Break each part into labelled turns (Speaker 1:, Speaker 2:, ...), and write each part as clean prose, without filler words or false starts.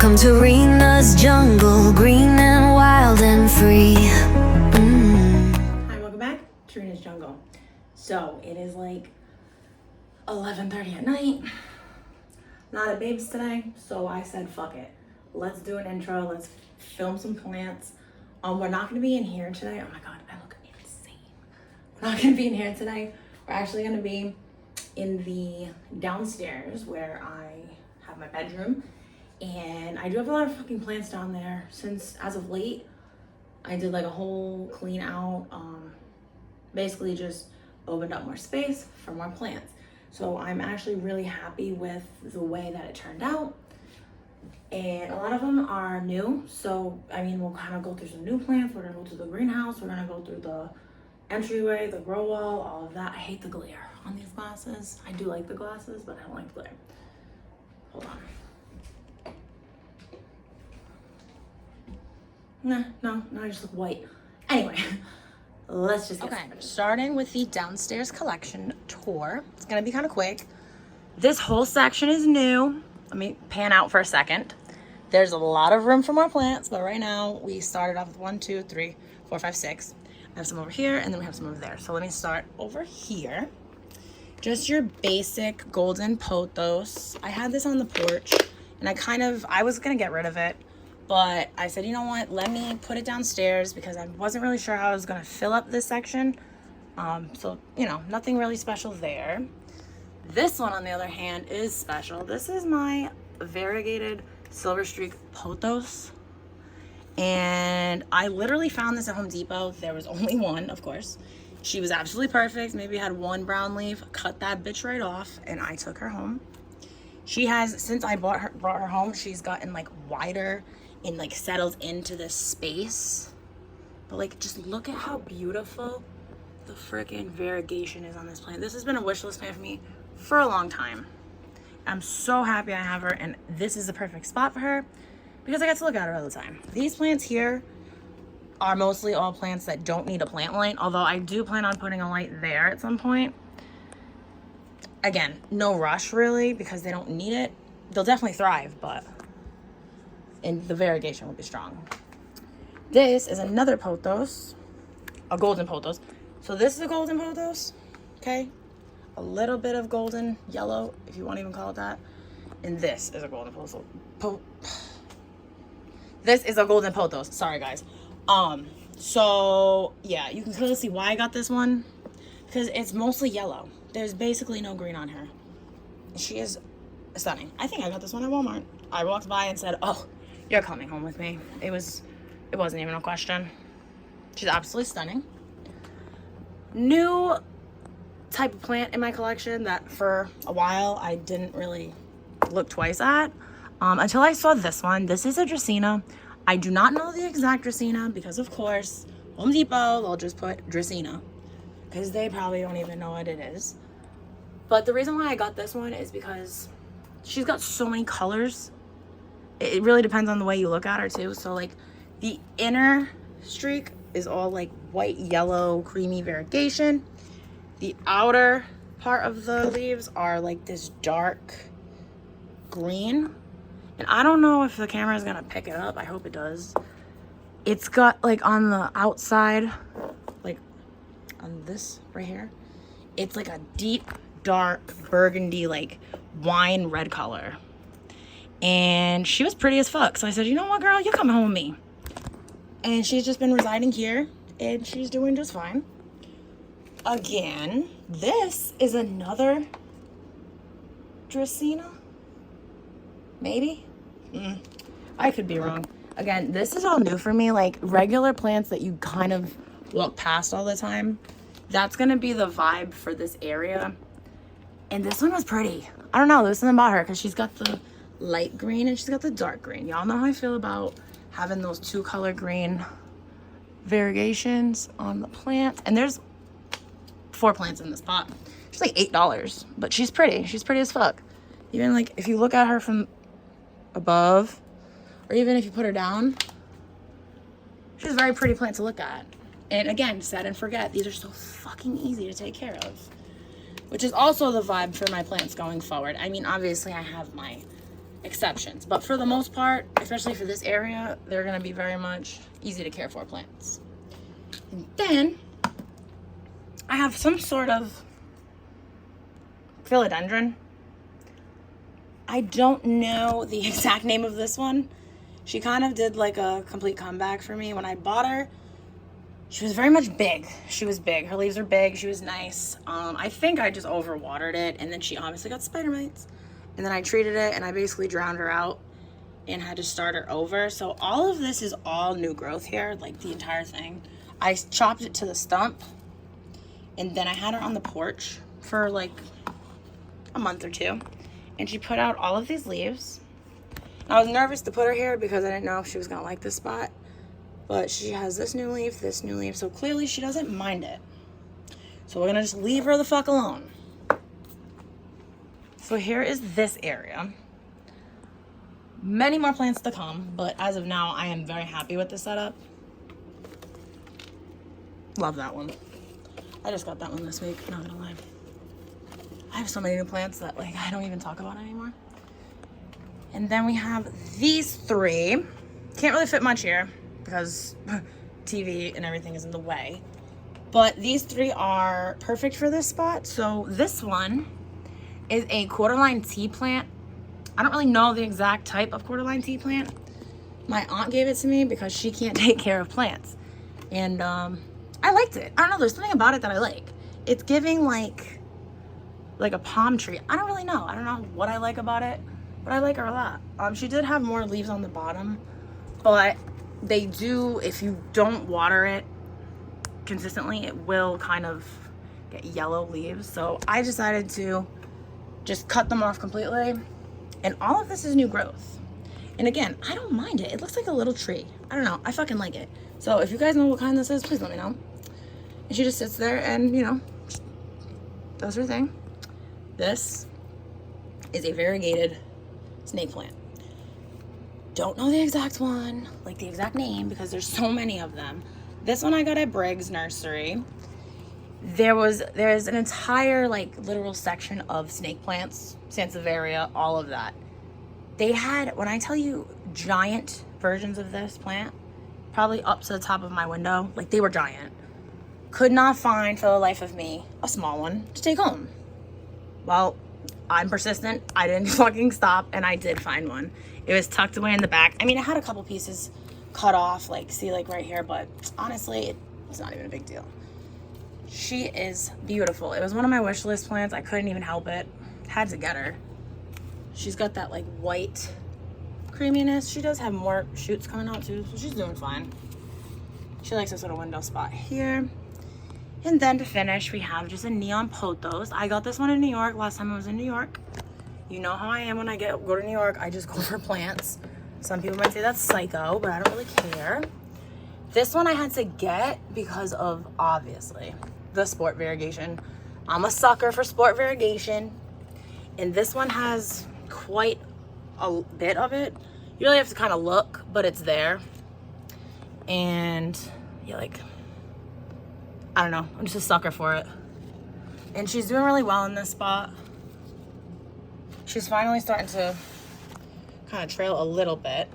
Speaker 1: Welcome to Rena's jungle, green and wild and free.
Speaker 2: Hi, welcome back to Rena's jungle. So it is like 11:30 at night. Not at Babes today, so I said fuck it. Let's do an intro. Let's film some plants. We're not gonna be in here today. Oh my god, I look insane. We're not gonna be in here today. We're actually gonna be in the downstairs where I have my bedroom. And I do have a lot of fucking plants down there since as of late. I did like a whole clean out, basically just opened up more space for more plants. So I'm actually really happy with the way that it turned out. And a lot of them are new. So, I mean, we'll kind of go through some new plants. We're gonna go through the greenhouse. We're gonna go through the entryway, the grow wall, all of that. I hate the glare on these glasses. I do like the glasses, but I don't like the glare. Hold on. No, I just look white. Anyway, let's just get started. Starting with the downstairs collection tour. It's gonna be kind of quick. This whole section is new. Let me pan out for a second. There's a lot of room for more plants, but right now we started off with 1, 2, 3, 4, 5, 6. I have some over here and then we have some over there. So let me start over here. Just your basic golden pothos. I had this on the porch and I was gonna get rid of it. But I said, you know what, let me put it downstairs because I wasn't really sure how I was going to fill up this section. So, you know, nothing really special there. This one, on the other hand, is special. This is my variegated silver streak pothos. And I literally found this at Home Depot. There was only one, of course. She was absolutely perfect. Maybe had one brown leaf. Cut that bitch right off, and I took her home. She has, since I brought her home, she's gotten like wider and like settles into this space. But like, just look at how beautiful the freaking variegation is on this plant. This has been a wish list plant for me for a long time. I'm so happy I have her, and this is the perfect spot for her because I get to look at her all the time. These plants here are mostly all plants that don't need a plant light, although I do plan on putting a light there at some point. Again, no rush really because they don't need it. They'll definitely thrive, and the variegation will be strong. This is another pothos, a golden pothos. So this is a golden pothos, okay? A little bit of golden yellow, if you want to even call it that. And this is a golden pothos. This is a golden pothos. Sorry, guys. So yeah, you can clearly see why I got this one because it's mostly yellow. There's basically no green on her. She is stunning. I think I got this one at Walmart. I walked by and said, oh, you're coming home with me. It wasn't even a question. She's absolutely stunning. New type of plant in my collection that for a while I didn't really look twice at until I saw this one. This is a Dracaena. I do not know the exact Dracaena because, of course, Home Depot, they'll just put Dracaena because they probably don't even know what it is. But the reason why I got this one is because she's got so many colors. It really depends on the way you look at her too. So like the inner streak is all like white, yellow, creamy variegation. The outer part of the leaves are like this dark green. And I don't know if the camera is gonna pick it up. I hope it does. It's got like on the outside, like on this right here, it's like a deep dark burgundy, like wine red color. And she was pretty as fuck. So I said, you know what, girl, you come home with me. And she's just been residing here and she's doing just fine. Again, this is another Dracaena. Maybe? I could be wrong. Again, this is all new for me. Like regular plants that you kind of walk past all the time. That's gonna be the vibe for this area. And this one was pretty. I don't know, there's something about her because she's got the light green and she's got the dark green. Y'all know how I feel about having those 2 color green variegations on the plant. And there's 4 plants in this pot. She's like $8, but she's pretty. She's pretty as fuck. Even like if you look at her from above, or even if you put her down, she's a very pretty plant to look at. And again, set and forget. These are so fucking easy to take care of. Which is also the vibe for my plants going forward. I mean, obviously I have my exceptions. But for the most part, especially for this area, they're going to be very much easy to care for plants. And then I have some sort of philodendron. I don't know the exact name of this one. She kind of did like a complete comeback for me. When I bought her, she was very much big. She was big. Her leaves are big. She was nice. I think I just overwatered it, and then she obviously got spider mites. And then I treated it, and I basically drowned her out and had to start her over. So all of this is all new growth here, like the entire thing. I chopped it to the stump, and then I had her on the porch for like a month or two. And she put out all of these leaves. I was nervous to put her here because I didn't know if she was gonna like this spot. But she has this new leaf, so clearly she doesn't mind it. So we're gonna just leave her the fuck alone. So here is this area. Many more plants to come, but as of now, I am very happy with the setup. Love that one. I just got that one this week, not gonna lie. I have so many new plants that like I don't even talk about anymore. And then we have these three. Can't really fit much here because TV and everything is in the way. But these three are perfect for this spot. So this one is a quarter-line tea plant. I don't really know the exact type of quarter-line tea plant. My aunt gave it to me because she can't take care of plants. And I liked it. I don't know, there's something about it that I like. It's giving like a palm tree. I don't really know. I don't know what I like about it, but I like her a lot. She did have more leaves on the bottom, but they do, if you don't water it consistently, it will kind of get yellow leaves. So I decided to just cut them off completely. And all of this is new growth. And again, I don't mind it. It looks like a little tree. I don't know. I fucking like it. So if you guys know what kind this is, please let me know. And she just sits there and, you know, does her thing. This is a variegated snake plant. Don't know the exact one, like the exact name, because there's so many of them. This one I got at Briggs Nursery. There's an entire like literal section of snake plants, Sansevieria, all of that. They had, when I tell you, giant versions of this plant, probably up to the top of my window. Like they were giant. Could not find for the life of me a small one to take home. Well, I'm persistent. I didn't fucking stop, and I did find one. It was tucked away in the back. I mean, it had a couple pieces cut off, like, see, like right here, but honestly, it's not even a big deal. She is beautiful. It was one of my wish list plants. I couldn't even help it. Had to get her. She's got that, like, white creaminess. She does have more shoots coming out, too, so she's doing fine. She likes this little window spot here. And then to finish, we have just a neon pothos. I got this one in New York last time I was in New York. You know how I am when I go to New York. I just go for plants. Some people might say that's psycho, but I don't really care. This one I had to get because of, obviously, the sport variegation. I'm a sucker for sport variegation. And this one has quite a bit of it. You really have to kind of look, but it's there. And yeah, like, I don't know. I'm just a sucker for it. And she's doing really well in this spot. She's finally starting to kind of trail a little bit.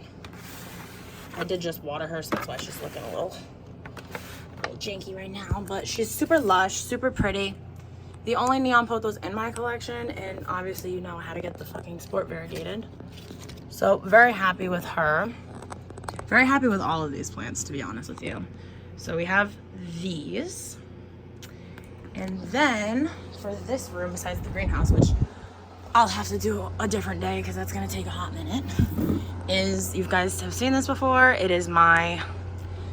Speaker 2: I did just water her, so that's why she's looking a little janky right now. But she's super lush, super pretty. The only neon pothos in my collection, and obviously you know how to get the fucking sport variegated. So very happy with her. Very happy with all of these plants, to be honest with you. So we have these. And then for this room, besides the greenhouse, which I'll have to do a different day because that's going to take a hot minute, is, you guys have seen this before, it is my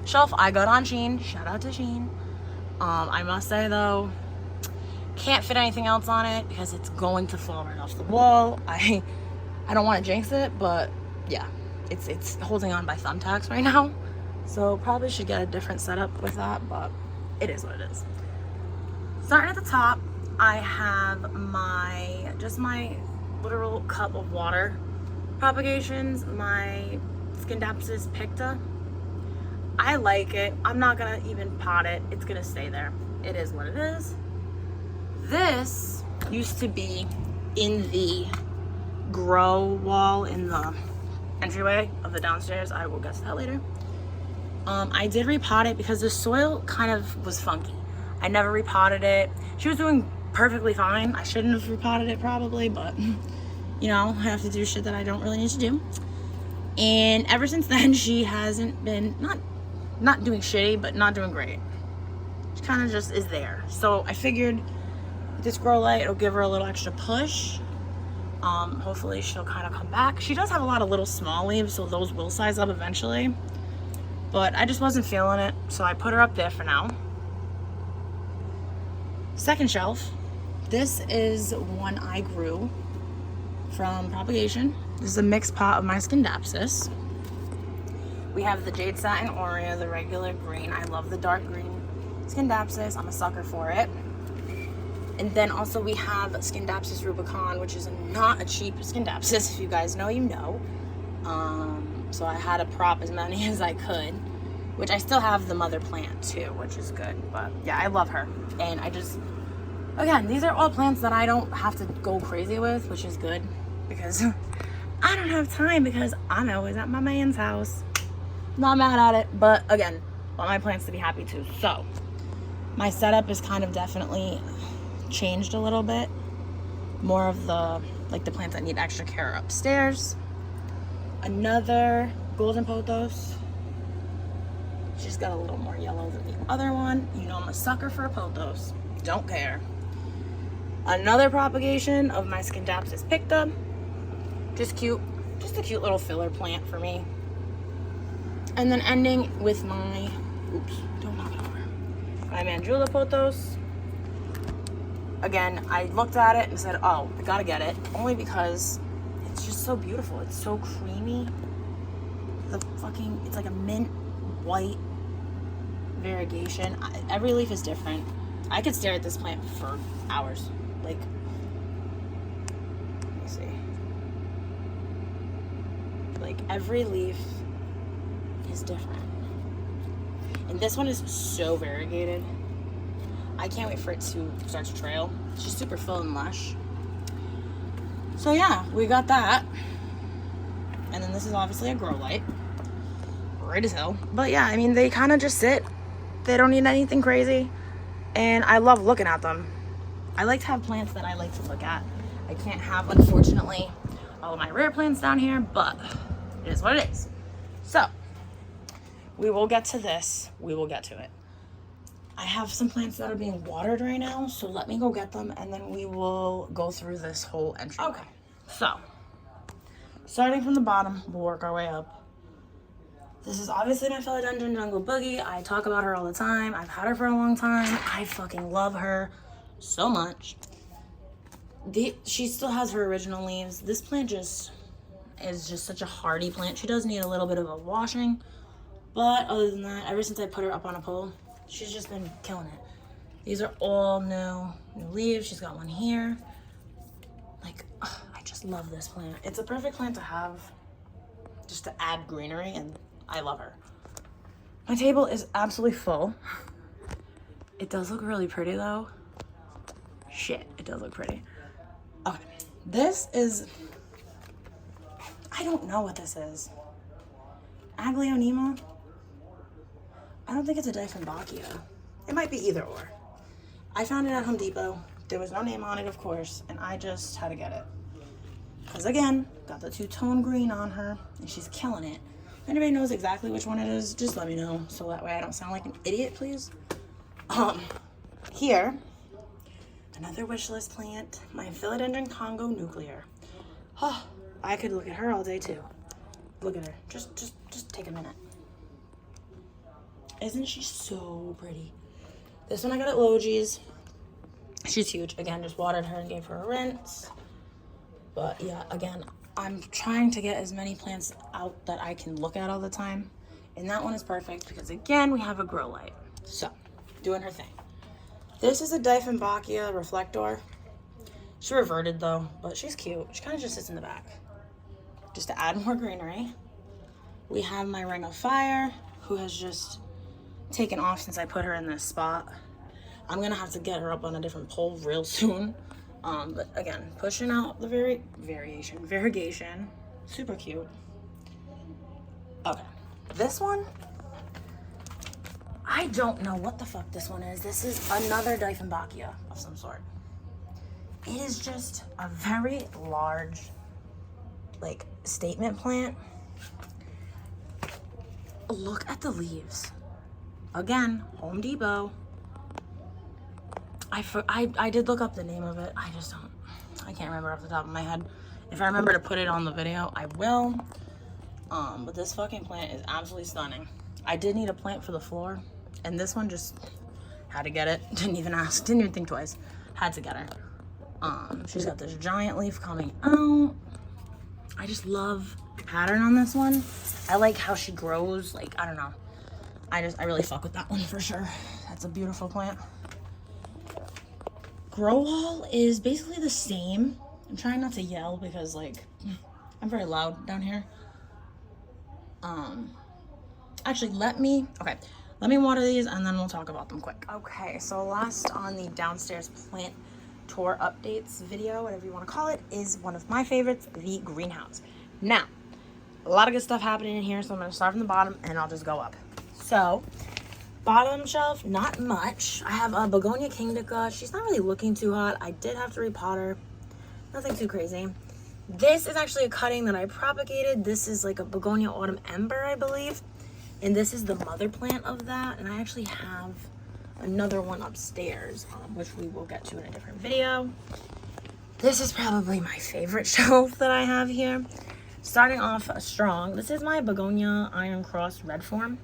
Speaker 2: shelf I got on Shein. Shout out to Shein. I must say though, can't fit anything else on it because it's going to fall right off the wall. I don't want to jinx it, but yeah, it's holding on by thumbtacks right now. So probably should get a different setup with that, but it is what it is. Starting at the top, I have my literal cup of water propagations, my Scindapsus picta. I like it. I'm not gonna even pot it. It's gonna stay there. It is what it is. This used to be in the grow wall in the entryway of the downstairs. I will get to that later. I did repot it because the soil kind of was funky. I never repotted it. She was doing perfectly fine. I shouldn't have repotted it probably, but you know, I have to do shit that I don't really need to do. And ever since then, she hasn't been, not doing shitty, but not doing great. She kind of just is there. So I figured with this grow light, it'll give her a little extra push. Hopefully she'll kind of come back. She does have a lot of little small leaves, so those will size up eventually. But I just wasn't feeling it, so I put her up there for now. Second shelf. This is one I grew from propagation. This is a mixed pot of my Scindapsus. We have the Jade Satin Aurea, the regular green. I love the dark green Scindapsus. I'm a sucker for it. And then also we have Scindapsus Rubicon, which is not a cheap Scindapsus. If you guys know, you know. So I had to prop as many as I could, which I still have the mother plant too, which is good. But yeah, I love her. And I just, again, these are all plants that I don't have to go crazy with, which is good because I don't have time because I'm always at my man's house. Not mad at it, but again, want my plants to be happy too. So my setup is kind of definitely changed a little bit. More of the, like the plants that need extra care are upstairs. Another golden pothos. She's got a little more yellow than the other one. You know I'm a sucker for a pothos. Don't care. Another propagation of my Scindapsus picta. Just cute. Just a cute little filler plant for me. And then ending with my, oops, don't knock it over. My Mandrula pothos. Again, I looked at it and said, oh, I gotta get it. Only because it's just so beautiful. It's so creamy. It's like a mint white variegation. Every leaf is different. I could stare at this plant for hours. Like, let me see. Like every leaf is different. And this one is so variegated. I can't wait for it to start to trail. It's just super full and lush. So yeah, we got that. And then this is obviously a grow light. Right as hell. But yeah, I mean, they kind of just sit. They don't need anything crazy. And I love looking at them. I like to have plants that I like to look at. I can't have, unfortunately, all of my rare plants down here, but it is what it is. So, we will get to this. We will get to it. I have some plants that are being watered right now, so let me go get them, and then we will go through this whole entry. Okay, so, starting from the bottom, we'll work our way up. This is obviously my Philodendron Jungle Boogie. I talk about her all the time. I've had her for a long time. I fucking love her so much. She still has her original leaves. This plant is just such a hardy plant. She does need a little bit of a washing, but other than that, ever since I put her up on a pole, she's just been killing it. These are all new leaves. She's got one here. Like, I just love this plant. It's a perfect plant to have just to add greenery, and I love her. My table is absolutely full. It does look really pretty though. Shit, it does look pretty. Okay, this is, I don't know what this is. Aglaonema? I don't think it's a Dieffenbachia. It might be either or. I found it at Home Depot. There was no name on it, of course, and I just had to get it. Because again, got the two-tone green on her, and she's killing it. If anybody knows exactly which one it is, just let me know, so that way I don't sound like an idiot, please. Here, another wish list plant, my Philodendron Congo Nuclear. Oh, I could look at her all day too. Look at her. Just take a minute. Isn't she so pretty? This one I got at Logi's. She's huge. Again, just watered her and gave her a rinse. But yeah, again, I'm trying to get as many plants out that I can look at all the time. And that one is perfect because again, we have a grow light. So, doing her thing. This is a Dieffenbachia Reflector. She reverted though, but she's cute. She kind of just sits in the back. Just to add more greenery. We have my Ring of Fire, who has just taken off since I put her in this spot. I'm gonna have to get her up on a different pole real soon But again, pushing out the variegation. Super cute. Okay, this one, I don't know what the fuck this one is. This is another Dieffenbachia of some sort. It is just a very large, like, statement plant. Look at the leaves. Again, Home Depot. I did look up the name of it. I can't remember off the top of my head. If I remember to put it on the video, I will. But this fucking plant is absolutely stunning. I did need a plant for the floor, and this one just had to get it. Didn't even ask, didn't even think twice. Had to get her. She's got this giant leaf coming out. I just love the pattern on this one. I like how she grows. Like, I don't know. I really fuck with that one for sure. That's a beautiful plant. Grow wall is basically the same. I'm trying not to yell because, like, I'm very loud down here. Actually, let me water these and then we'll talk about them quick. Okay, so last on the downstairs plant tour updates video, whatever you want to call it, is one of my favorites, the greenhouse. Now, a lot of good stuff happening in here, so I'm going to start from the bottom and I'll just go up. So, bottom shelf, not much. I have a Begonia Kingica. She's not really looking too hot. I did have to repot her. Nothing too crazy. This is actually a cutting that I propagated. This is like a Begonia Autumn Ember, I believe. And this is the mother plant of that. And I actually have another one upstairs, which we will get to in a different video. This is probably my favorite shelf that I have here. Starting off strong, this is my Begonia Iron Cross Red Form.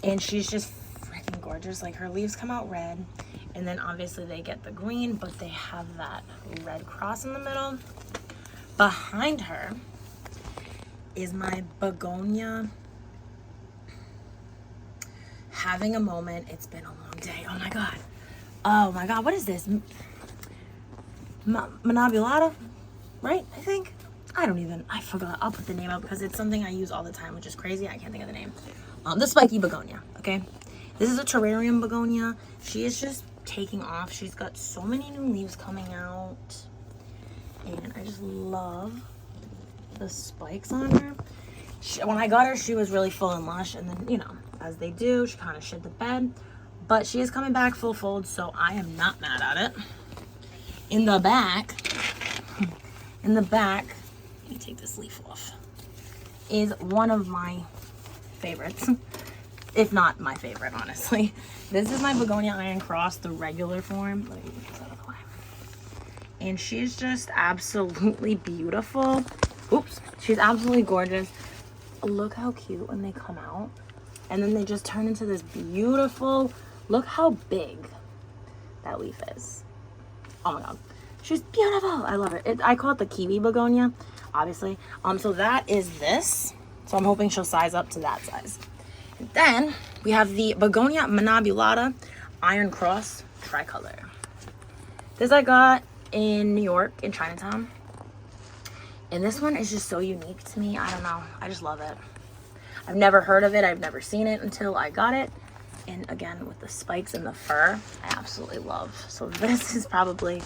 Speaker 2: And she's just freaking gorgeous. Like, her leaves come out red. And then obviously they get the green, but they have that red cross in the middle. Behind her is my Begonia Having a Moment. It's been a long day. Oh my god. Oh my god, what is this? Manabulata? Right? I think. I forgot. I'll put the name out because it's something I use all the time, which is crazy. I can't think of the name. The spiky begonia, okay? This is a terrarium begonia. She is just taking off. She's got so many new leaves coming out. And I just love the spikes on her. When I got her, she was really full and lush. And then, you know, as they do, she kind of shit the bed. But she is coming back full fold, so I am not mad at it. In the back, let me take this leaf off, is one of my favorites. If not my favorite, honestly. This is my Begonia Iron Cross, the regular form. Let me get that out of the way. And she's just absolutely beautiful. Oops. She's absolutely gorgeous. Look how cute when they come out. And then they just turn into this beautiful, look how big that leaf is. Oh my god. She's beautiful. I love it. I call it the kiwi begonia, obviously. So that is this. So I'm hoping she'll size up to that size. And then we have the Begonia Manabulata Iron Cross Tricolor. This I got in New York, in Chinatown. And this one is just so unique to me. I don't know. I just love it. I've never heard of it. I've never seen it until I got it. And again, with the spikes and the fur, I absolutely love. So this is probably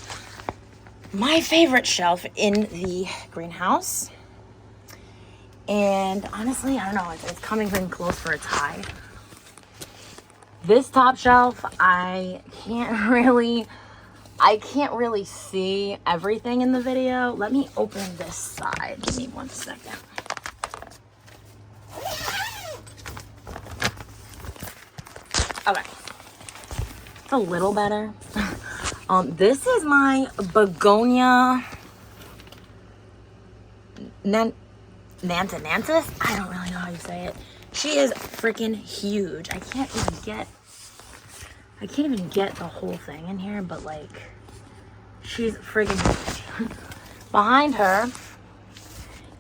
Speaker 2: my favorite shelf in the greenhouse. And honestly, I don't know, it's coming in close for a tie. This top shelf, I can't really see everything in the video. Let me open this side. Give me 1 second. Okay. It's a little better. This is my Begonia Nantanantis. I don't really know how you say it. She is freaking huge. I can't even get the whole thing in here, but like, she's freaking huge. Behind her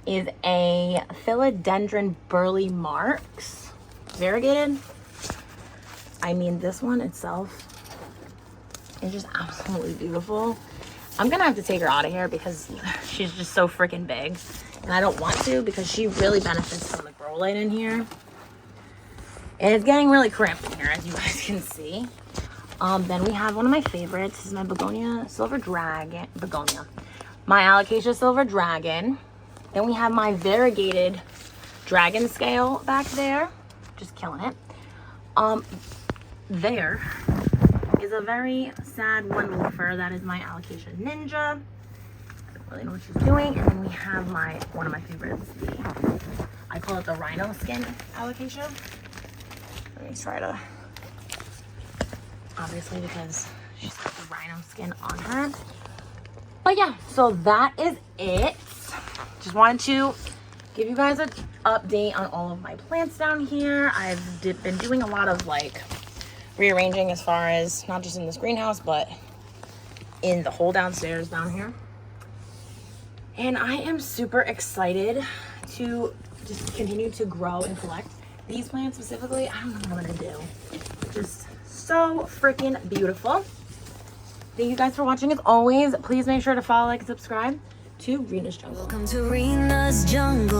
Speaker 2: is a Philodendron Burley Marks. Variegated. I mean, this one itself is just absolutely beautiful. I'm gonna have to take her out of here because she's just so freaking big. And I don't want to because she really benefits from the grow light in here. And it's getting really cramped in here, as you guys can see. Then we have one of my favorites. This is my begonia silver dragon. My alocasia silver dragon. Then we have my variegated dragon scale back there. Just killing it. There is a very sad one loofer. That is my alocasia ninja. I don't really know what she's doing. And then we have one of my favorites. I call it the rhino skin alocasia. Let me try to, obviously because she's got the rhino skin on her. But yeah, so that is it. Just wanted to give you guys an update on all of my plants down here. I've been doing a lot of like rearranging as far as not just in this greenhouse, but in the whole downstairs down here. And I am super excited to just continue to grow and collect these plants specifically. I don't know what I'm gonna do. Just so freaking beautiful. Thank you guys for watching. As always, please make sure to follow, like, and subscribe to Rena's Jungle.
Speaker 1: Welcome to Rena's Jungle.